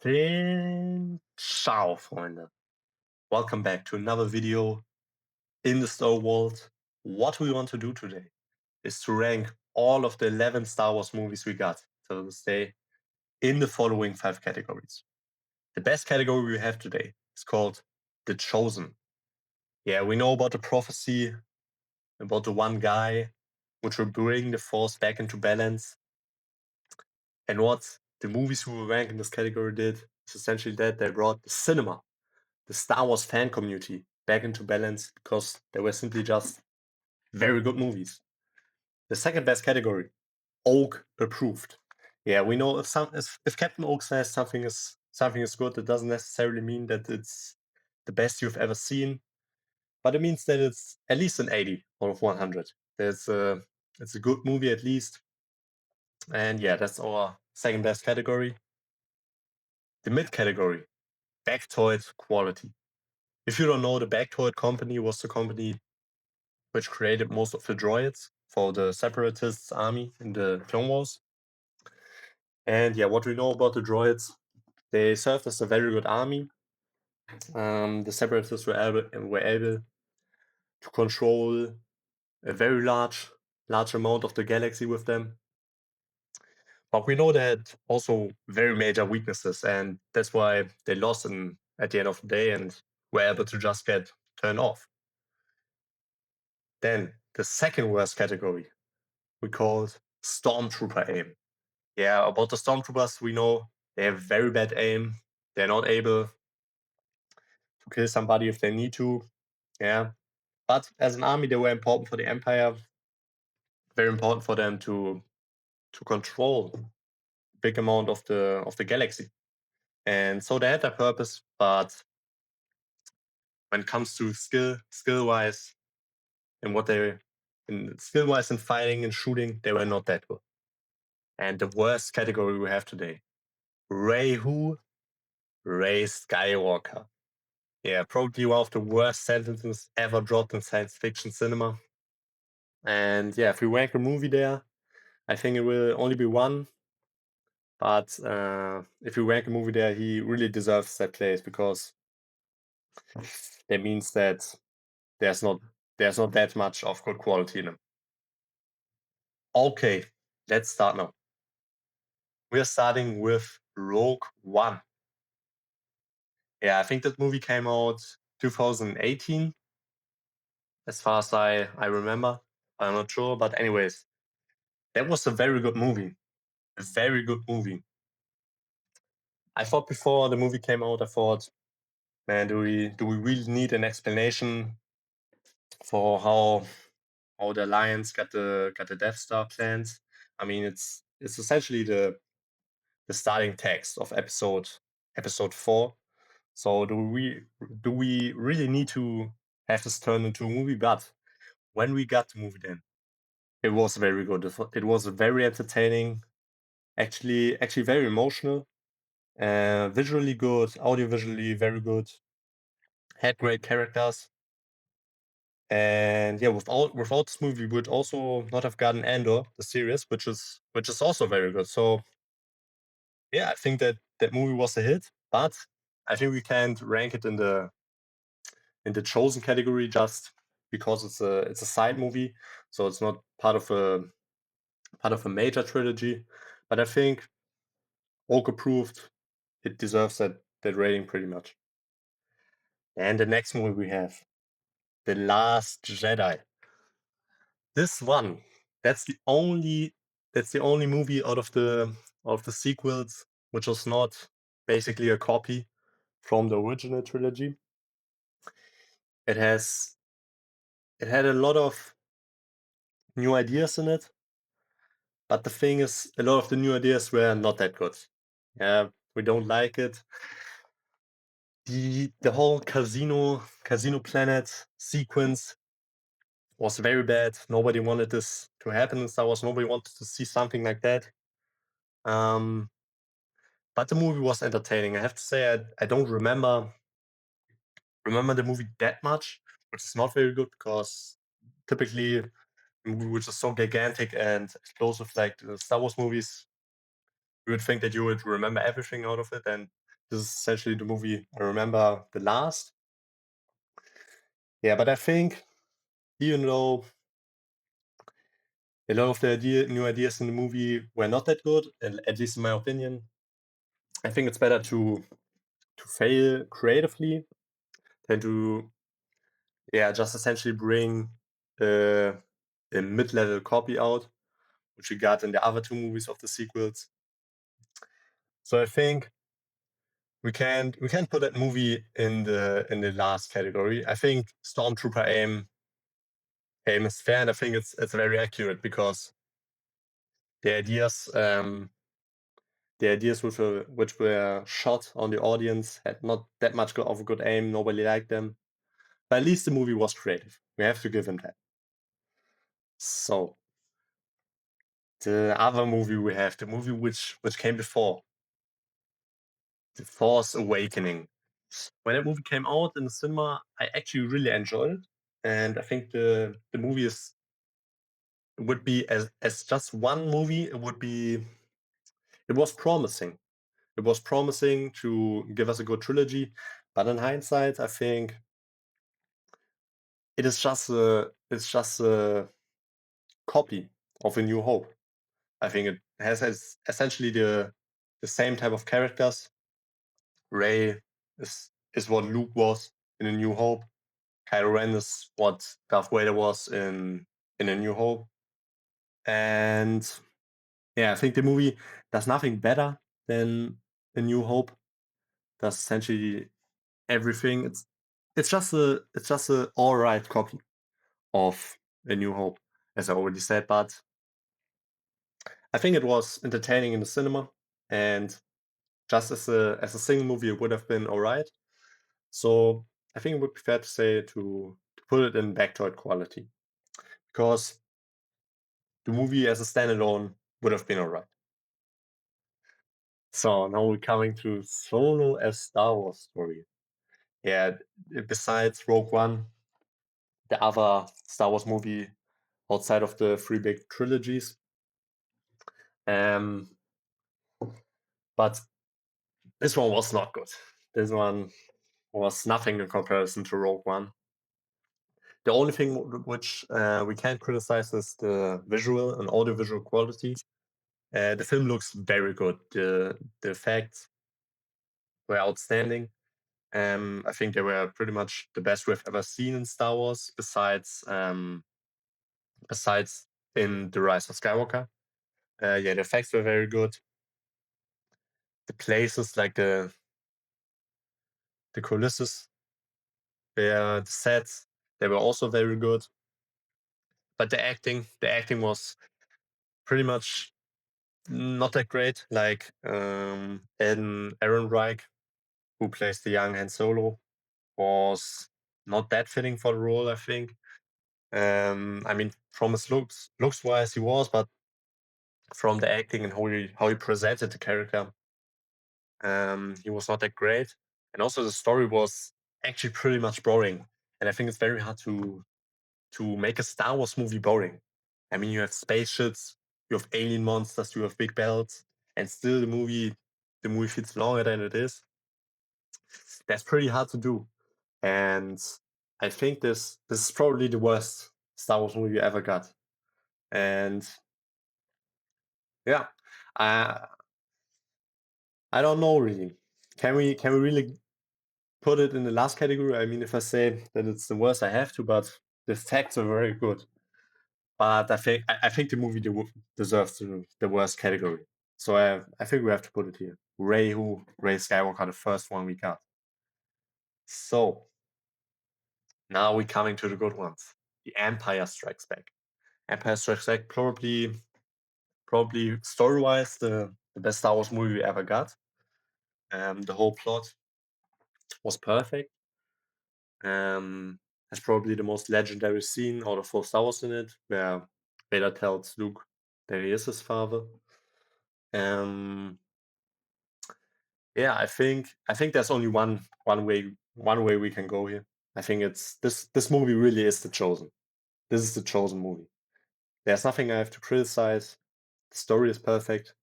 Ciao, Freunde. Welcome back to another video in the Star World. What we want to do today is to rank all of the 11 Star Wars movies we got till this day in the following 5 categories. The best category we have today is called The Chosen. Yeah, we know about the prophecy, about the one guy which will bring the Force back into balance. And what the movies we will rank in this category did is essentially that they brought the cinema, the Star Wars fan community back into balance because they were simply just very good movies. The second best category, Oak approved. Yeah, we know if Captain Oak says something is good, it doesn't necessarily mean that it's the best you've ever seen, but it means that it's at least an 80 out of 100. It's a good movie at least, and yeah, that's our second best category. The mid category, Factoid quality. If you don't know, the Factoid company was the company which created most of the droids for the Separatists' army in the Clone Wars. And yeah, what we know about the droids, they served as a very good army. The Separatists were able to control a very large amount of the galaxy with them. But we know they had also very major weaknesses, and that's why they lost at the end of the day and were able to just get turned off. Then the second worst category we called Stormtrooper aim. Yeah, about the Stormtroopers, we know they have very bad aim. They're not able to kill somebody if they need to. Yeah. But as an army, they were important for the Empire. Very important for them to control a big amount of the galaxy. And so they had their purpose, but when it comes to skill wise, and what they in skill wise in fighting and shooting, they were not that good. And the worst category we have today, Ray who? Ray Skywalker. Yeah, probably one of the worst sentences ever dropped in science fiction cinema. And yeah, if we rank a movie there, I think it will only be one. But if you rank a movie there, he really deserves that place because that means that there's not there's not that much of good quality in him. Okay, let's start now. We are starting with Rogue One. Yeah, I think that movie came out 2018, as far as I remember. I'm not sure, but anyways, that was a very good movie. A very good movie. I thought before the movie came out, I thought, man, do we really need an explanation for how the Alliance got the Death Star plans? I mean, it's essentially the starting text of episode 4. So do we really need to have this turned into a movie? But when we got the movie, then it was very good. It was very entertaining, actually very emotional. Visually good, audiovisually very good, had great characters. And yeah, without this movie, we would also not have gotten Andor, the series, which is also very good. So yeah, I think that movie was a hit, but I think we can't rank it in the chosen category just because it's a side movie, so it's not part of a major trilogy. But I think Oak approved, it deserves that rating pretty much. And the next movie we have The Last Jedi. This one, that's the only movie out of the sequels which was not basically a copy from the original trilogy. It has it had a lot of new ideas in it, but the thing is, a lot of the new ideas were not that good. Yeah, we don't like it. The whole Casino Planet sequence was very bad. Nobody wanted this to happen in Star Wars. Nobody wanted to see something like that. Um, but the movie was entertaining. I have to say, I don't remember the movie that much, which is not very good because typically a movie which is so gigantic and explosive like the Star Wars movies, you would think that you would remember everything out of it, and This is essentially the movie I remember the last. Yeah, but I think even though a lot of the new ideas in the movie were not that good, at least in my opinion, I think it's better to fail creatively than to just essentially bring uh, a mid-level copy out, which we got in the other two movies of the sequels. So I think we can't put that movie in the last category. I think Stormtrooper aim is fair, and I think it's very accurate because the ideas which were shot on the audience had not that much of a good aim. Nobody liked them, but at least the movie was creative. We have to give him that. So the other movie we have, the movie which came before, The Force Awakening. When that movie came out in the cinema, I actually really enjoyed it, and I think the movie would be as just one movie. It was promising. It was promising to give us a good trilogy, but in hindsight, I think it's just a copy of A New Hope. I think it has essentially the same type of characters. Rey is what Luke was in A New Hope. Kylo Ren is what Darth Vader was in A New Hope. And yeah, I think the movie does nothing better than A New Hope. Does essentially everything. It's just a all right copy of A New Hope, as I already said. But I think it was entertaining in the cinema, and just as a single movie, it would have been all right. So I think it would be fair to say to put it in Backtard quality, because the movie as a standalone would have been all right. So now we're coming to Solo as Star Wars story. Yeah, besides Rogue One, the other Star Wars movie outside of the three big trilogies. Um, but this one was not good. This one was nothing in comparison to Rogue One. The only thing which we can criticize is the visual and audiovisual quality. The film looks very good. The effects were outstanding. I think they were pretty much the best we've ever seen in Star Wars, besides in The Rise of Skywalker. The effects were very good. The places like the coulisses, the sets, they were also very good. But the acting was pretty much not that great. Like Aaron Reich, who plays the young Han Solo, was not that fitting for the role, I think. I mean, from his looks wise, he was, but from the acting and how he presented the character, he was not that great. And also, the story was actually pretty much boring. And I think it's very hard to make a Star Wars movie boring. I mean, you have spaceships, you have alien monsters, you have big battles, and still the movie feels longer than it is. That's pretty hard to do. And I think this is probably the worst Star Wars movie I ever got. And yeah, I I don't know really. Can we really put it in the last category? I mean, if I say that it's the worst, I have to, but the facts are very good. But I think the movie deserves the worst category. So I think we have to put it here. Ray Skywalker, the first one we got. So now we're coming to the good ones. The Empire Strikes Back. Empire Strikes Back probably story-wise the best Star Wars movie we ever got. The whole plot was perfect. Has probably the most legendary scene out of 4 Star Wars in it, where Vader tells Luke that he is his father. Um, yeah, I think there's only one way we can go here. I think it's this movie really is the chosen. This is the chosen movie. There's nothing I have to criticize. The story is perfect.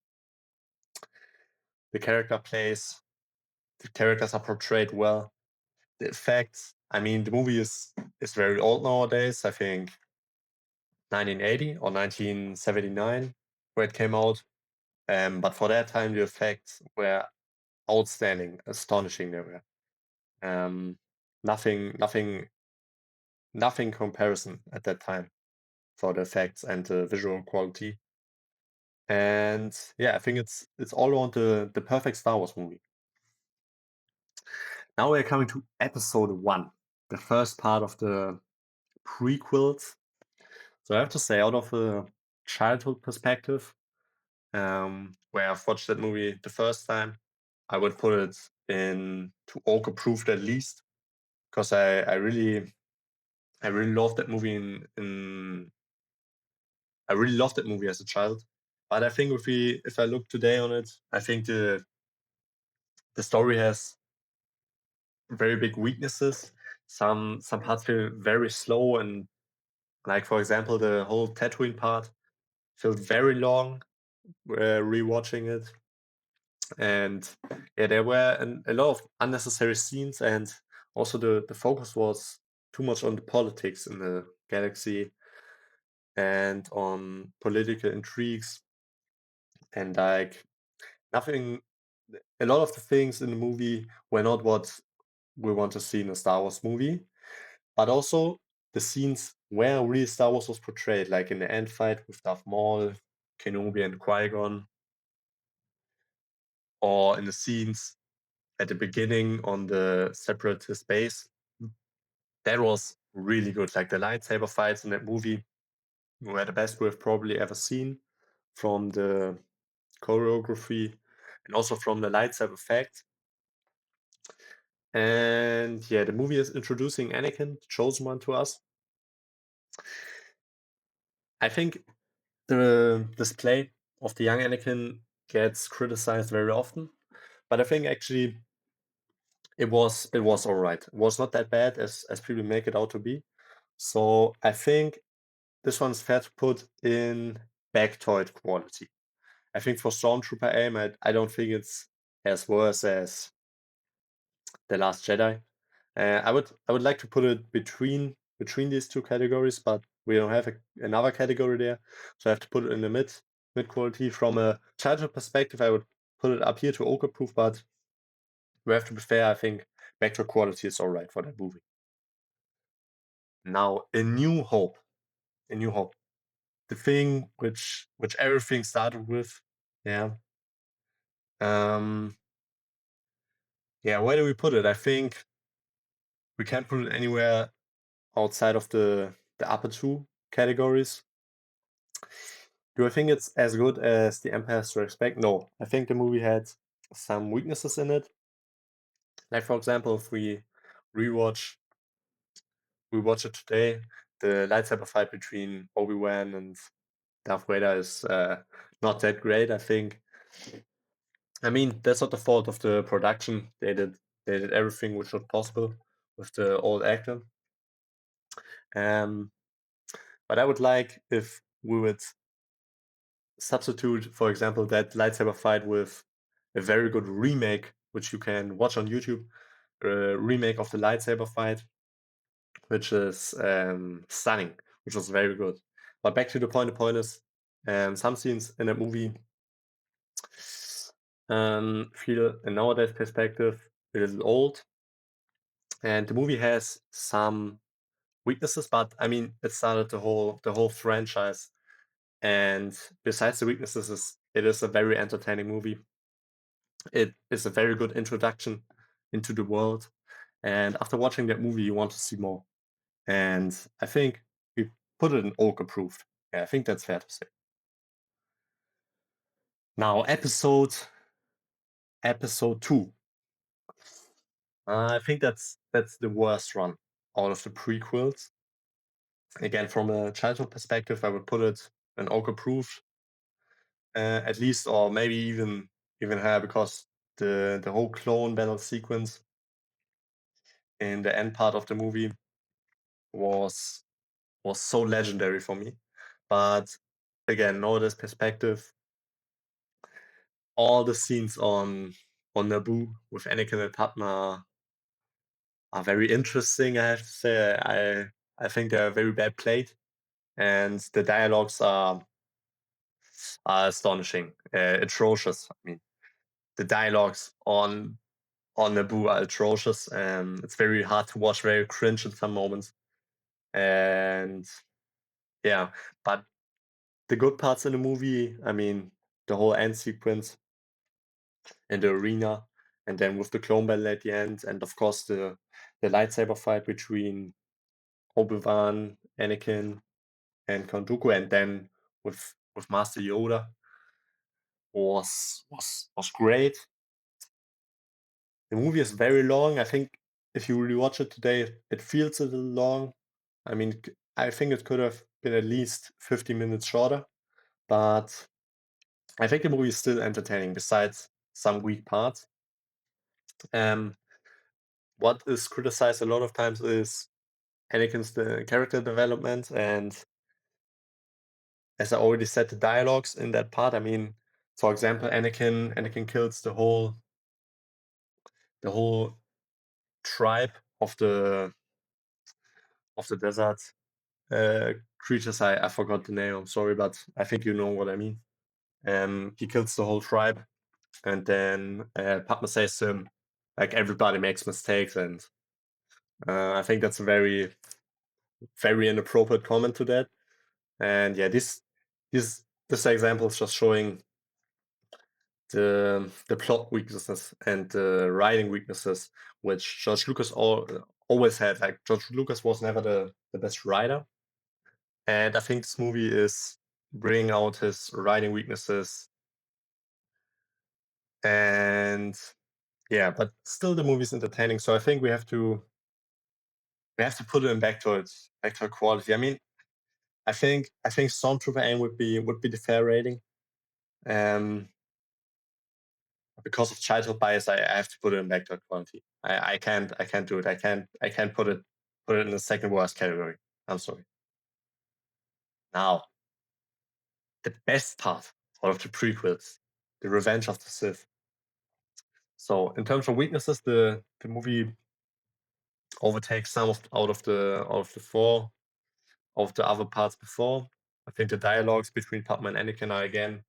The character plays, The characters are portrayed well. The effects. I mean, the movie is very old nowadays. I think 1980 or 1979 where it came out. But for that time, the effects were outstanding, astonishing. They were nothing, nothing comparison at that time for the effects and the visual quality. And yeah, I think it's all around the perfect Star Wars movie. Now we're coming to episode one, the first part of the prequels. So I have to say, out of a childhood perspective, where I've watched that movie the first time, I would put it in to Oak approved at least, because I really loved that movie in I really loved that movie as a child. But I think if I look today on it, I think the story has very big weaknesses. Some parts feel very slow, and like for example, the whole Tatooine part felt very long rewatching it. And yeah, there were a lot of unnecessary scenes, and also the focus was too much on the politics in the galaxy and on political intrigues, and like nothing. A lot of the things in the movie were not what we want to see in a Star Wars movie, but also the scenes where real Star Wars was portrayed, like in the end fight with Darth Maul, Kenobi, and Qui-Gon, or in the scenes at the beginning on the Separatist base. That was really good. Like the lightsaber fights in that movie were the best we've probably ever seen, from the choreography and also from the lightsaber effect. And yeah, the movie is introducing Anakin, the chosen one, to us. I think the display of the young Anakin gets criticized very often, but I think actually it was all right. It was not that bad as people make it out to be. So I think this one's fair to put in Bactoid quality. I think for Stormtrooper aim, I don't think it's as worse as The Last Jedi. I would like to put it between these two categories, but we don't have another category there, so I have to put it in the mid quality. From a childhood perspective, I would put it up here to Oka proof, but we have to be fair. I think Bactoid quality is all right for that movie. Now, A New Hope. A New Hope. The thing which everything started with. Yeah. Um, yeah, where do we put it? I think we can't put it anywhere outside of the upper two categories. Do I think it's as good as The Empire Strikes Back? No. I think the movie had some weaknesses in it. Like for example, if rewatch we watch it today, the lightsaber fight between Obi-Wan and Darth Vader is not that great, I think. I mean, that's not the fault of the production. They did everything which was possible with the old actor. Um, but I would like if we would substitute, for example, that lightsaber fight with a very good remake, which you can watch on YouTube, a remake of the lightsaber fight, which is stunning, which was very good. But back to the point is, some scenes in that movie feel, in nowadays perspective, a little old. And the movie has some weaknesses, but I mean, it started the whole franchise. And besides the weaknesses, it is a very entertaining movie. It is a very good introduction into the world. And after watching that movie, you want to see more. And I think we put it in Oak approved. Yeah, I think that's fair to say. Now, episode two. I think that's the worst one out of the prequels. Again, from a childhood perspective, I would put it in Oak approved, at least, or maybe even higher, because the whole clone battle sequence in the end part of the movie was so legendary for me. But again, nowadays perspective, all the scenes on on Naboo with Anakin and Padma are very interesting, I have to say. I think they're very bad played, and the dialogues are astonishing, atrocious. I mean, the dialogues on Naboo are atrocious, and it's very hard to watch, very cringe in some moments. And yeah, but the good parts in the movie, I mean, the whole end sequence in the arena, and then with the clone battle at the end, and of course the lightsaber fight between Obi-Wan, Anakin, and Count Dooku, and then with Master Yoda was great. The movie is very long. I think if you rewatch it today, it feels a little long. I mean, I think it could have been at least 50 minutes shorter, but I think the movie is still entertaining besides some weak parts. Um, what is criticized a lot of times is Anakin's the character development, and as I already said, the dialogues in that part. I mean, for example, Anakin kills the whole tribe of the desert creatures. I forgot the name. I'm sorry, but I think you know what I mean. He kills the whole tribe, and then Padma says to him, like, everybody makes mistakes, and I think that's a very inappropriate comment to that. And yeah, this example is just showing the plot weaknesses and the writing weaknesses, which George Lucas always had. Like, George Lucas was never the best writer, and I think this movie is bringing out his writing weaknesses. And yeah, but still the movie's entertaining. So I think we have to put it back to quality. I mean, I think Stormtrooper aim would be the fair rating. Um, because of childhood bias, I have to put it in back to quality. I can't do it. I can't put it in the second worst category. I'm sorry. Now, the best part out of the prequels, the Revenge of the Sith. So in terms of weaknesses, the movie overtakes some out of the four of the other parts before. I think the dialogues between Padma and Anakin are again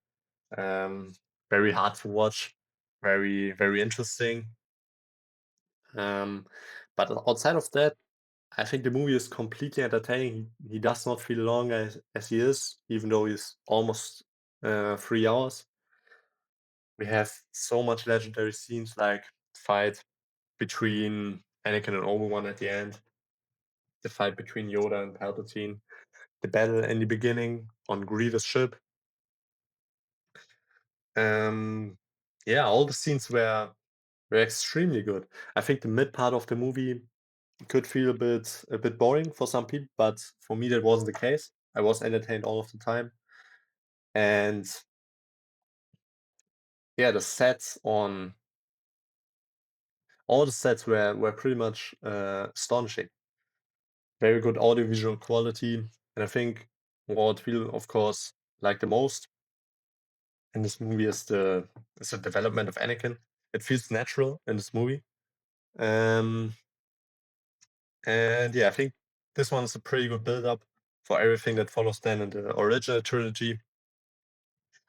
um, very hard to watch, very interesting. Um, but outside of that, I think the movie is completely entertaining. He does not feel long as he is, even though he's almost 3 hours. We have so much legendary scenes like fight between Anakin and Obi-Wan at the end, the fight between Yoda and Palpatine, the battle in the beginning on Grievous' ship. Um, yeah, all the scenes were extremely good. I think the mid part of the movie could feel a bit boring for some people, but for me that wasn't the case. I was entertained all of the time, and yeah, all the sets were pretty much astonishing. Very good audiovisual quality, and I think what we of course like the most in this movie is the development of Anakin. It feels natural in this movie. Um, and yeah, I think this one is a pretty good build up for everything that follows then in the original trilogy.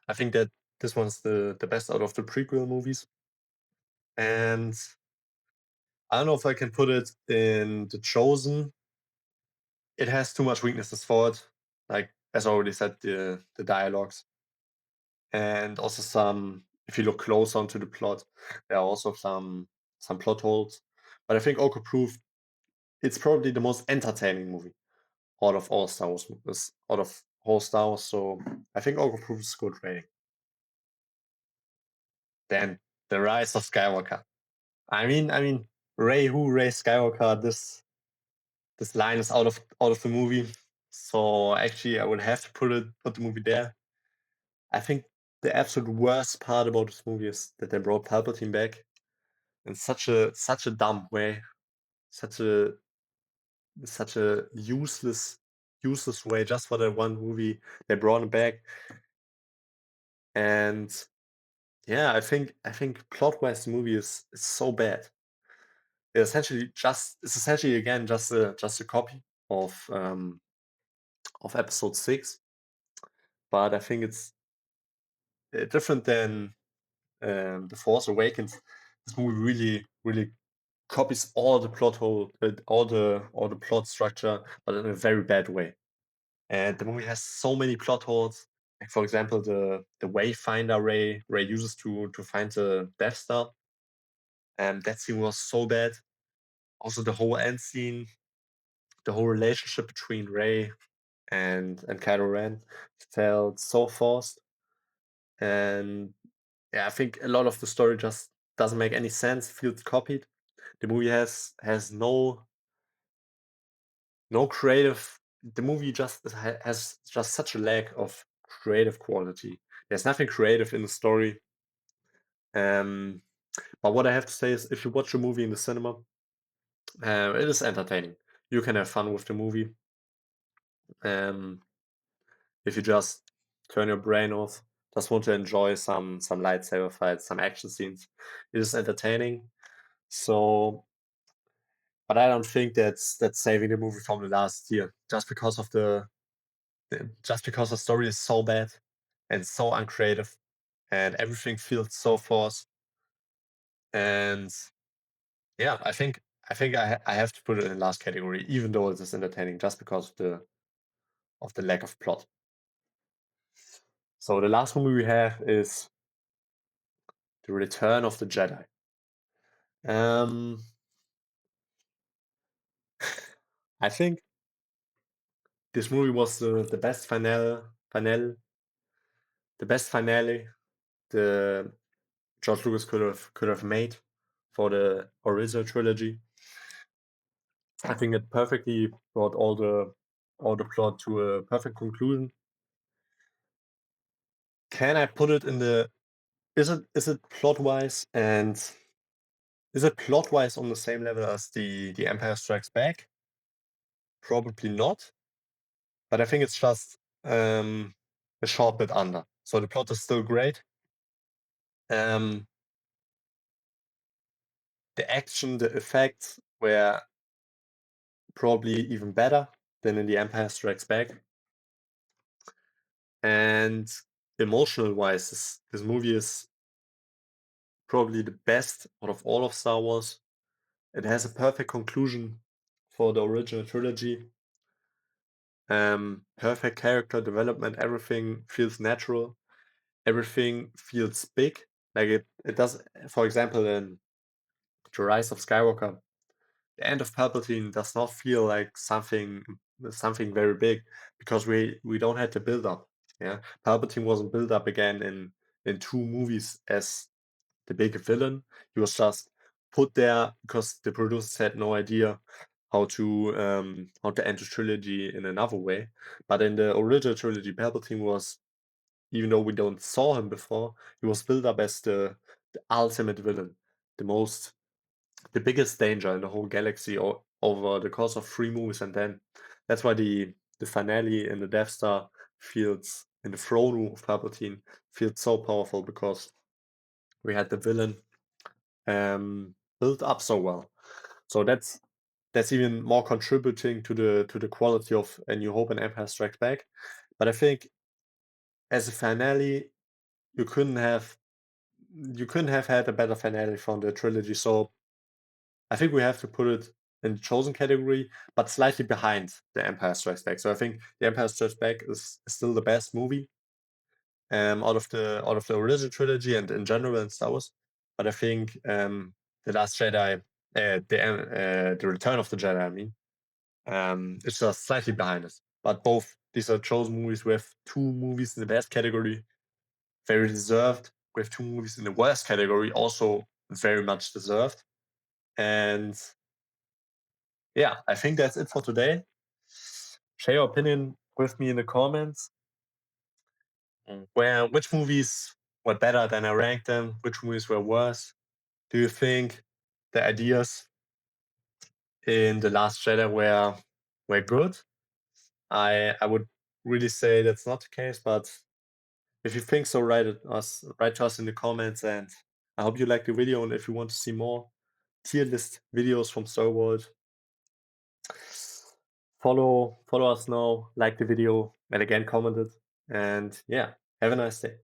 I think that this one's the best out of the prequel movies. And I don't know if I can put it in The Chosen. It has too much weaknesses for it. Like, as I already said, the dialogues. And also if you look closer onto the plot, there are also some plot holes. But I think Oka Proof, it's probably the most entertaining movie out of all Star Wars movies, out of whole Star Wars. So I think Oka Proof is a good rating. Then The Rise of Skywalker. I mean, Ray Skywalker. This line is out of the movie. So actually, I would have to put the movie there. I think the absolute worst part about this movie is that they brought Palpatine back in such a dumb way, such a such a useless way, just for that one movie. They brought him back, and Yeah, I think plot-wise the movie is so bad. It's essentially again just a copy of episode 6, but I think it's different than The Force Awakens. This movie really copies all the plot hole, all the plot structure, but in a very bad way. And the movie has so many plot holes. Like for example, the Wayfinder Ray uses to find the Death Star, and that scene was so bad. Also, the whole end scene, the whole relationship between Ray and Kylo Ren felt so forced. And yeah, I think a lot of the story just doesn't make any sense. Feels copied. The movie has no creative. The movie just has just such a lack of creative quality. There's nothing creative in the story. Um, but what I have to say is, if you watch a movie in the cinema, it is entertaining. You can have fun with the movie. Um, if you just turn your brain off, just want to enjoy some lightsaber fights, some action scenes, it is entertaining. So, but I don't think that's saving the movie from the last year, just because of just because the story is so bad and so uncreative, and everything feels so forced. And yeah, I have to put it in the last category, even though it is entertaining, just because of the lack of plot. So the last movie we have is The Return of the Jedi. Um, I think this movie was the best the best finale the George Lucas could have made for the original trilogy. I think it perfectly brought all the plot to a perfect conclusion. Can I put it in the is it plot wise and is it plot wise on the same level as the Empire Strikes Back? Probably not, but I think it's just a short bit under. So the plot is still great. Um, the action, the effects were probably even better than in the Empire Strikes Back. And emotional wise, this movie is probably the best out of all of Star Wars. It has a perfect conclusion for the original trilogy. Perfect character development. Everything feels natural. Everything feels big. Like it does. For example, in The Rise of Skywalker, the end of Palpatine does not feel like something very big because we don't have the build up. Yeah, Palpatine wasn't built up again in two movies as the big villain. He was just put there because the producers had no idea how to end the trilogy in another way. But in the original trilogy, Palpatine was, even though we don't saw him before, he was built up as the ultimate villain, the most the biggest danger in the whole galaxy over the course of three movies, and then that's why the finale in the Death Star feels in the throne room of Palpatine feels so powerful because we had the villain built up so well. So that's even more contributing to the quality of A New Hope and Empire Strikes Back. But I think as a finale, you couldn't have you couldn't have had a better finale from the trilogy. So I think we have to put it in the chosen category, but slightly behind the Empire Strikes Back. So I think the Empire Strikes Back is still the best movie out of the original trilogy and in general in Star Wars. But I think the Last Jedi, the Return of the Jedi, I mean, it's just slightly behind us. But both these are chosen movies. We have two movies in the best category, very deserved. We have two movies in the worst category, also very much deserved. And yeah, I think that's it for today. Share your opinion with me in the comments. Which movies were better than I ranked them? Which movies were worse? Do you think the ideas in The Last Jedi were good? I would really say that's not the case, but If you think so, write to us in the comments, and I hope you liked the video. And if you want to see more tier list videos from Star World, follow us now, like the video, and again comment it. And yeah, have a nice day.